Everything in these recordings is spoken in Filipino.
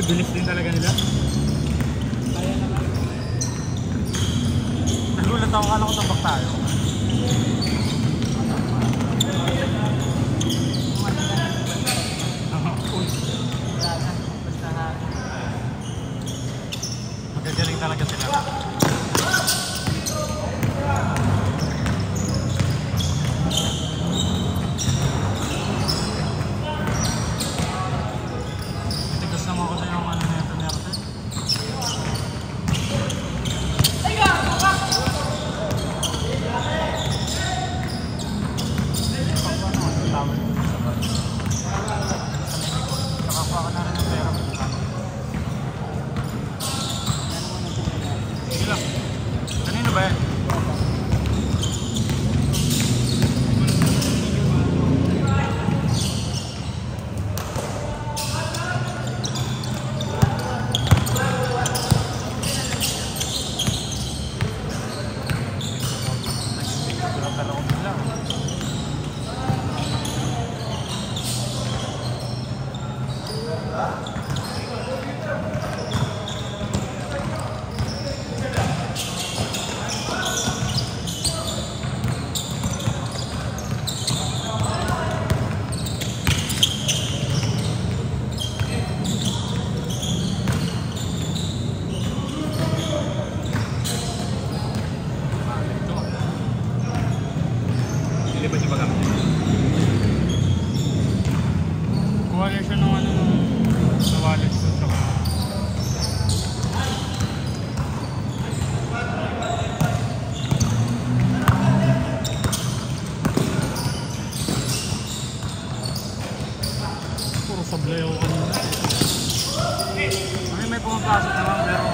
bilis din talaga nila. Kaya naman. Nagulat ako, kala ko tabak tayo. Magagaling talaga sila. Tigas naman ako sa yung ano na ito nerte. Nakakuha ka na rin ng pera. Sige lang. Kanino ba yan? Kuha na siya ng ano sa wallet ko. Puro sablay ako kanina. May pumapasok naman pero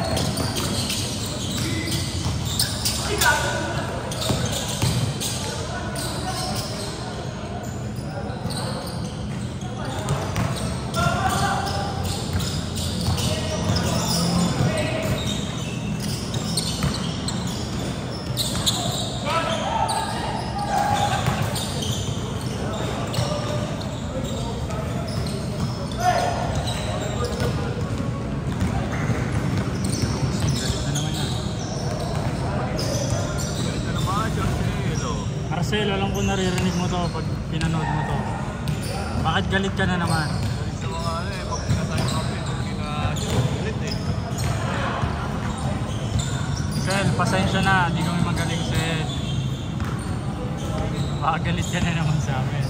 Marcel, alam ko naririnig mo to pag pinanood mo to. Bakit galit ka na naman? Galit sa mga ano eh, pag pinasayo kami, pag pinagalit eh. Sel, pasensya na, di kami magaling Sel. Baka galit ka na naman sa amin.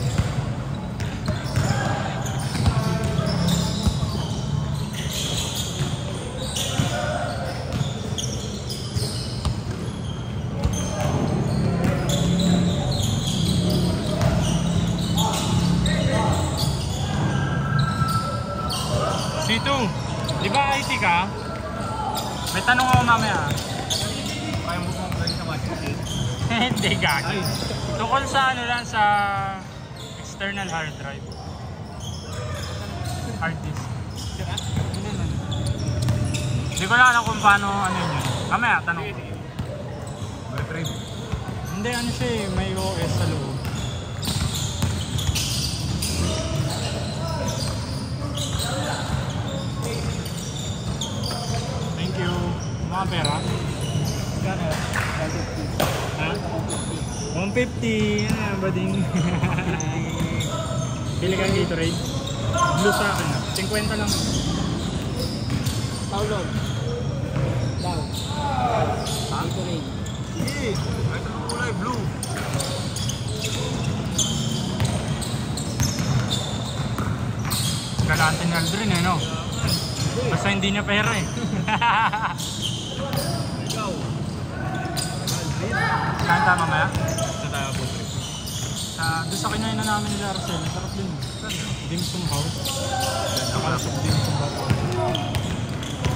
Situng, di ba IT ka? May tanong ako mamaya. Kaya mo kong galing sa Magic. Hindi gagi. Tungkol sa ano lang sa external hard drive. Hard disk. Hindi ko lang alam kung paano ano yun. Mamaya, tanong ko. Retrieve. Hindi, ano siya eh, may OS sa loob. Thank you. Mga pera? Gano? Ha? 150. Yan na, bading. Pili ka ng Gatorade. Blue sa akin na. 50 lang. Paulo. Daw. Gatorade. Sige, kahit anong kulay, blue. Galante ni Aldrin eh, no? Basta hindi niya pera eh. Ikaw. Kain tayo mamaya? Sa tayo po trip. Doon sa kinain na namin nila Arcel. Sarap din. Dim Sum House. Nakalasok Dim Sum House.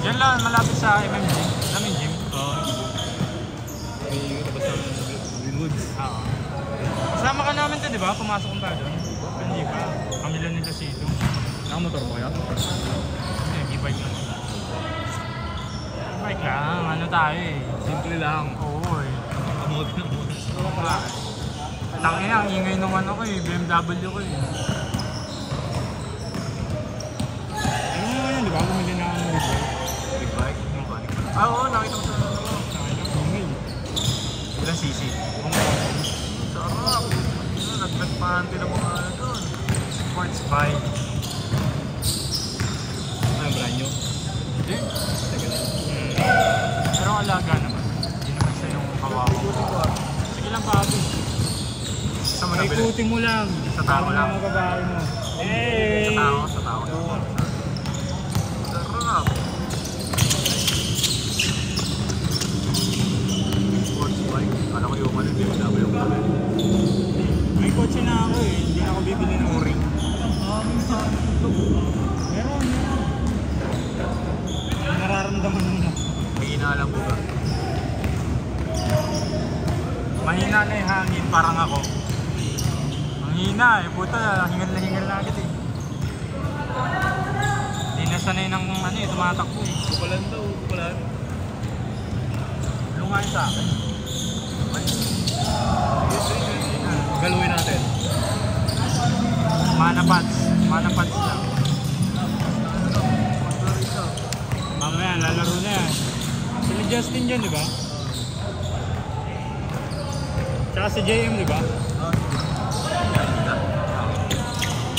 Diyan lang, malapit sa MMG. Namin gym. Oo. May labas sa Greenwoods. Oo. Kasama ka namin to, di ba? Pumasok kong tayo doon. Hindi pa. Kami lang nila si Ito. Nakamotor pa kaya? Hindi, e-bike lang. E-bike lang. Ano tayo eh. Simple lang. Oo eh. Amot na mo. Wala. Tangin na, ang ingay naman ako eh. BMW ko eh. Ayun mo yun, di ba? Bumili na Ah, oo, nakita ko sa ano. Bumil. Ilang cc? Sarap! Nagtagpahan din ang mga ano doon. Sports bike. Ano, brand new? Hindi. Tagal na. Pero alaga naman. Hindi naman siya yung kawawa. Sige lang papi. Saan mo nabili? Ikutin mo lang. Sa tao lang. Mga babae mo. Hey! Sa tao. Sarap! Sports bike. Kala ko yung ano, BMW yung kami. May kotse na ako eh. Hindi na ako bibili ng ring. Meron. Nararamdaman mo na. May inaalam mo ba? Mahina na yung hangin, parang ako. Ang hina eh, puta, hingal na hingal na agad eh. Hindi na sanay ng ano eh, tumatakbo eh. Kupalan daw, kupalan. Lungayin sa akin. Galuin natin. Manapads lang. Mamaya, lalaro na yan. Sila Justin dyan, di ba? Tsaka si JM, di ba?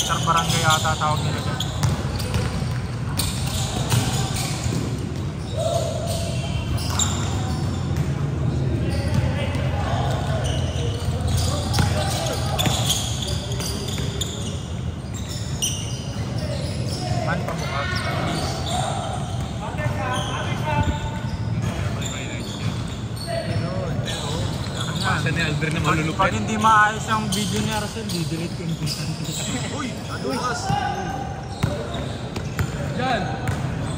Sar Barangay ata tawag nila dyan. Man pa mukha. Pasa ni Albert na Pag malulupit. hindi maayos ang video ni Arcel, di-delete ko yung content. Uy! Adulas! Diyan!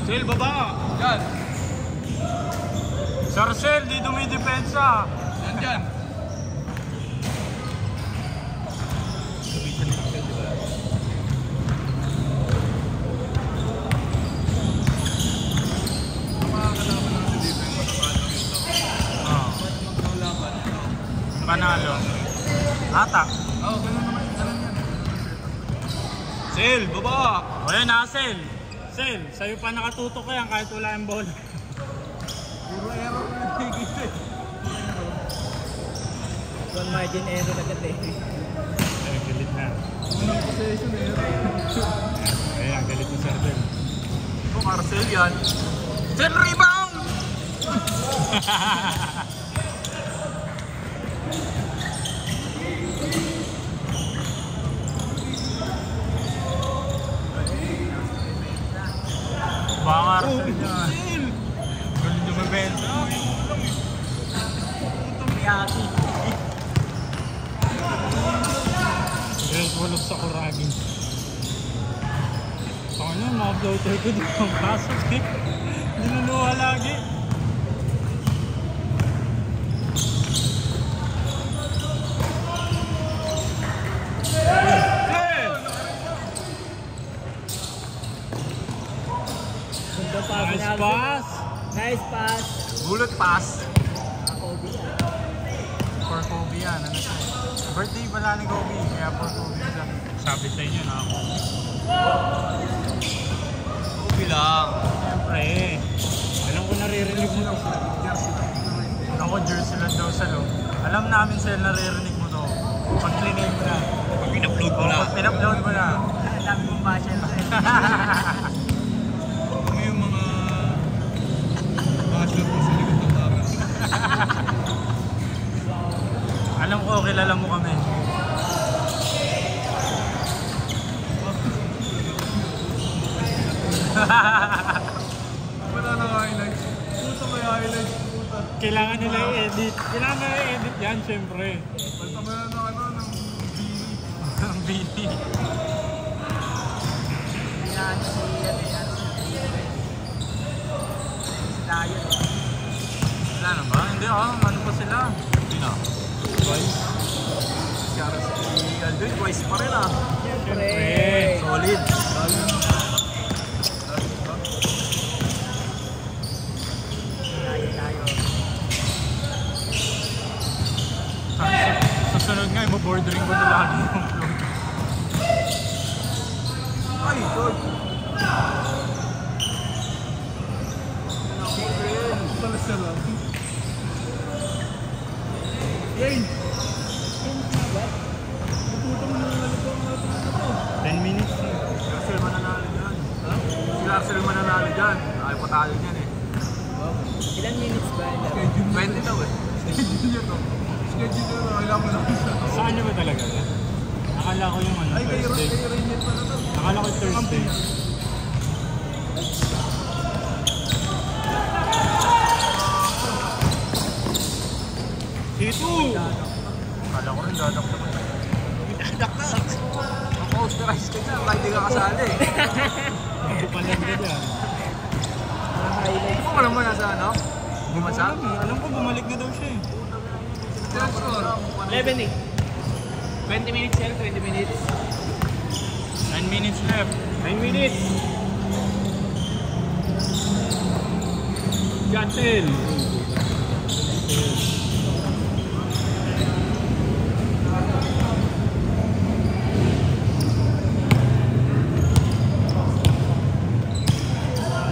Sail, baba! Diyan! Si Arcel, di dumidepensa. Diyan, diyan! Sabitan ni Axel, di ba? Ang mga kalaban natin dito, yung matatalo yun lang. Oo. Ang laban. Panalo. Hatak. Oo, ganun naman. Ganun yan. Sail, baba! O yun na, Sel. Sel, sa'yo pa nakatutok yan kahit wala yung bola. Puro error na nagigit eh. One margin error agad eh. Ay, galit na. Unang possession eh. Ayan, galit na si Arcel. Ito, Marcel yan. Sail, rebound! Baka Arcel yan. Galit na mabenta. Miyaki. Great walog sa Kuragi. Sa kanya, mga floater ko di ang pasok eh. Dinuluha lagi. Ganda pa Nice pass. Nice pass. Bullet pass. Kobe yan. For Kobe yan. Ano siya? Birthday pala ni Kobe. Kaya for Kobe siya. Sabi sa inyo na ako. Kobe lang. Siyempre. Alam ko naririnig mo to. Ako jersey lang daw sa loob. Alam namin sila naririnig mo to. Pag cleaning mo na. Pag in-upload mo na. Pag pinupload mo na. Ang dami mong basher. Kami yung mga basher ko sa likod ng camera. Alam ko, kilala mo kami. Wala nang highlights. Puta may highlights. Puta. Kailangan nila i-edit. Kailangan nila i-edit yan, syempre. Basta may ano, ng bini. Ang bini. Yan si Lion. Wala na ba? Hindi ano pa sila? Hindi na. Twice. Kaya si Aldrin, twice pa rin ah. Siyempre. Solid. Sa sunod nga, bordering ko na lagi yung float. Ay, God. sarap. Yay! 10 minutes. Russell mananalo dyan. Ha? Si Russell mananalo dyan. Ayaw pa tayo dyan eh. Ilang minutes ba? 20 daw eh. Schedule nyo to. Schedule nyo to. Kailangan mo lang isa. Saan nyo ba talaga? Akala ko yung ano, Ay, Thursday. kayo rin yun pala to. Akala ko Thursday. Ito! Kala ko rin dadak naman. Dadak. Ang posterize ka dyan. Kahit di ka kasali eh. Palag ka dyan. Highlights. Ano naman nasa ano? Bumasa? Alam ko bumalik na daw siya eh. Saan score? 11 eh. 20 minutes yan, 20 minutes. 9 minutes left. 9 minutes. Gatel!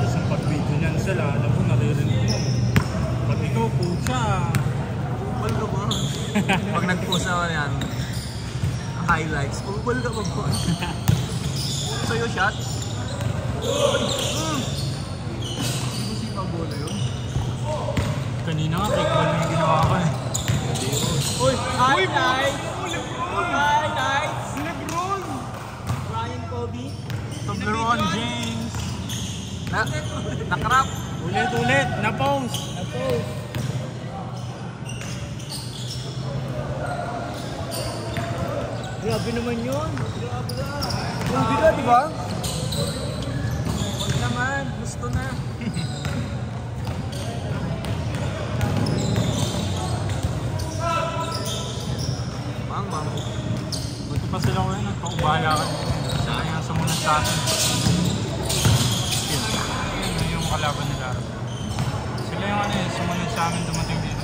Isang pag-video niyan sila, alam mo, naririnig mo. Pag ikaw, pucha. Bubal ka ba? Pag nag-post naman yan, highlights, bubal ka ba ba? Sa'yo shot? Hindi pa bola yun? Kanina nga, kick ball na yung ginawa ko eh. Uy! Highlights! Highlights! Lebron! Ryan Kobe. LeBron James! Nakrap! Ulit-ulit, na-pause! Tapos. Grabe naman yun. Grabe na. Hindi na, di ba? Huwag naman. Gusto na. Mang. Buti pa sila ko yun, nagpaubaya ka. Sila yung sumunod sa atin. Yun yung kalaban nila. Sila yung ano yun, sumunod sa amin dumating dito.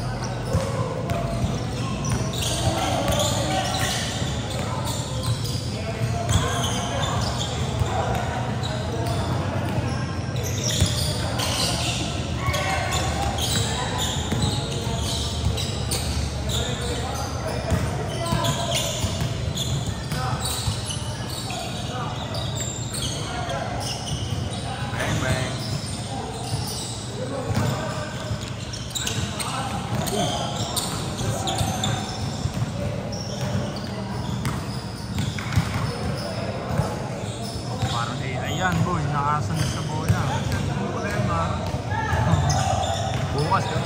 Bang. Parang AI yan, boy. Nakasunod sa bola. Bukas ka.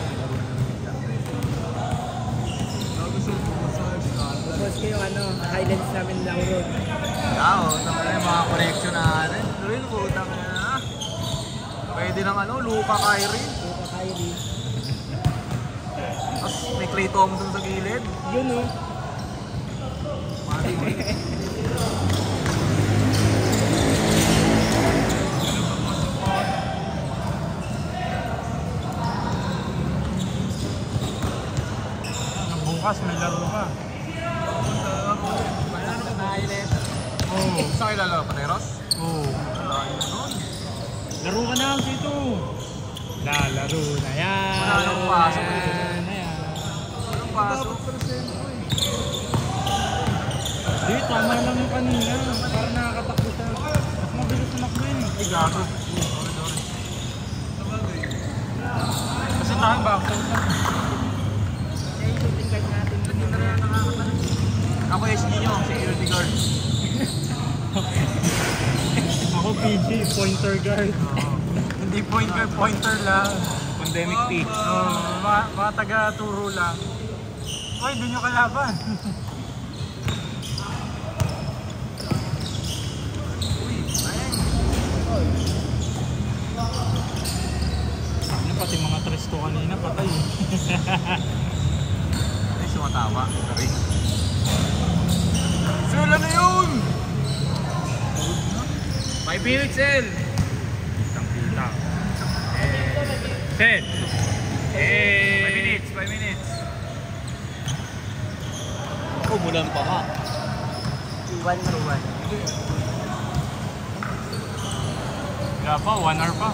Tapos kayo highlights namin lang ron. Oo, tama yung mga connection natin. Tuloy, butang na. Pwede ng Luka Kyrie. Luka Kyrie. Tapos may Klay Thompson sa gilid. Yun o. Bukas may laro ka. Highlight. Oo. Saan kayo lalaro? Pateros? Oo. Layo nun. Laro ka na dito. Lalaro na yan. Wala nang pasok eh. Yan na yan. Anong pasok? Di, tama lang yung kanina. Para nakakatakbo siya. Mas mabilis na makbo yun. Ay, gago. Kasi tayo backstop na. Kaya yung shooting guard natin. Hindi na rin nakakatalan. Ako SG nyo, security guard. Ako PG, pointer guard. Hindi point guard, pointer lang. Pandemic T. Mga taga-turo lang. Uy, doon yung kalaban. Ano pati mga Tristo kanina, patay. Ay, sumatawa. Sorry. Sila na yun! 5 minutes, L. Isang kita. 10. 5 minutes, 5 minutes. Umulan pa ka. 1 for 1. Wala pa, 1 hour pa.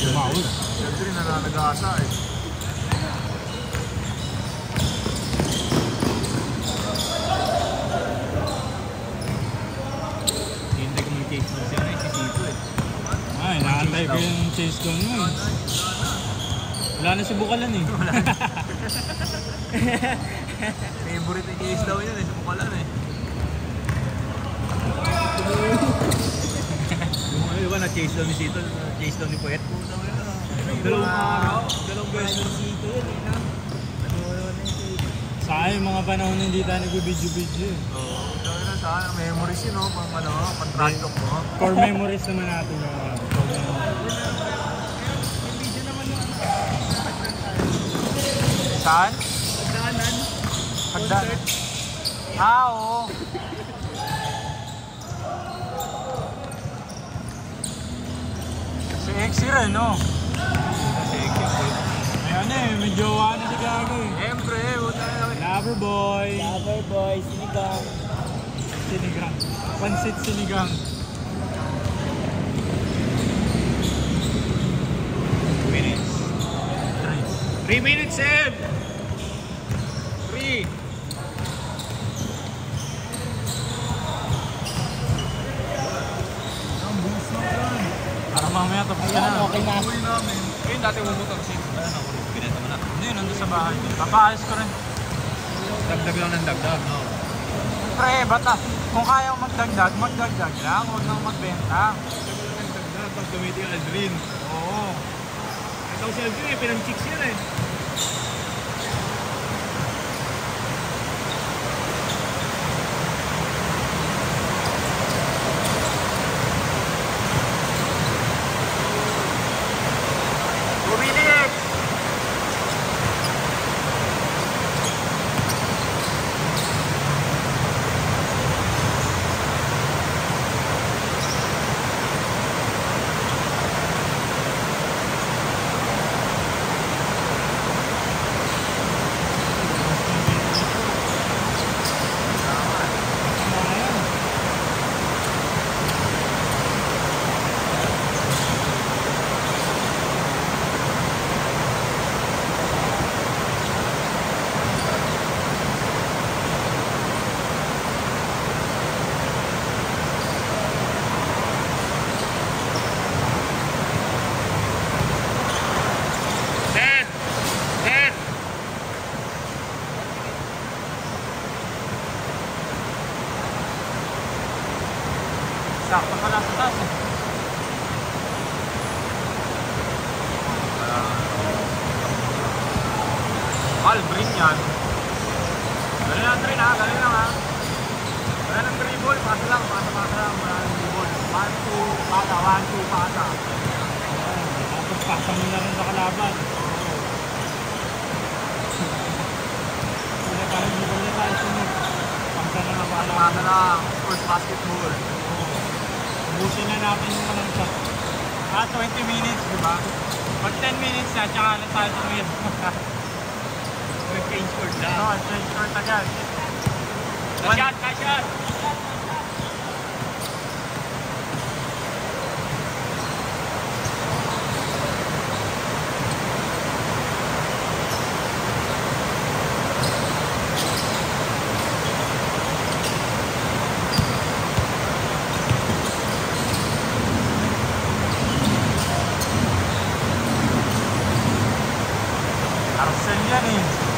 Tumawag. Siyempre na nag-aasa eh. Hindi ko mag-chase doon siya si Sito eh. Ay, nakantay ko yung chase doon mo eh. Wala na si Bukalan eh. Favorite ni case daw yan eh, sa Bukalan eh. Yung ano ba na-chase doon ni Sito, na-chase doon ni Poet. Dalawang araw, dalawang beses ni Sito yun eh na. Sa akin, mga panahon hindi tayo nag-video-video eh. Oo. Sa akin, memories yun no, pang ano, pang track talk mo. Core memories naman natin yung mga core memories. Saan? Pagdaanan. Pagdaan. Ah, oo. Si Exy rin, no? May ano eh, may jowa na si Gago eh. Siyempre, buta na lang. Loverboy. Loverboy, sinigang. Sinigang. Pansit sinigang. Minutes. 3 minutes, Seb! 3. Para mamaya tapos ka na. Okay na. Uwi namin. Ayun, dati umumotor kasi. Ano na, binenta mo na. Hindi, nandun sa bahay. Papaayos ko rin. Dagdag lang ng dagdag. Pre, bata. Kung kaya mo magdagdag, magdagdag lang. Huwag nang magbenta. Dagdag, pag gamitin yung Aldrin. Oo. Ito si Aldrin eh, pinang-chicks yun eh. Bumilis! Sakto pala sa taas eh. Bring yan. Galing lang train ha, galing lang ha. Wala ng dribble, pasa lang. Wala ng dribble. 1-2, pasa, 1-2, pasa. Tapos pasa mo na rin sa kalaban. Wala parang dribble na tayo sunod. Pasa na na pala. Pasa lang, first basketball. Ubusin na natin yung walang shot. 20 minutes, di ba? Pag 10 minutes na, tsaka na tayo tumira. Nag-change court lang. Oo, change court agad. Ka-shot! Arcel yan eh.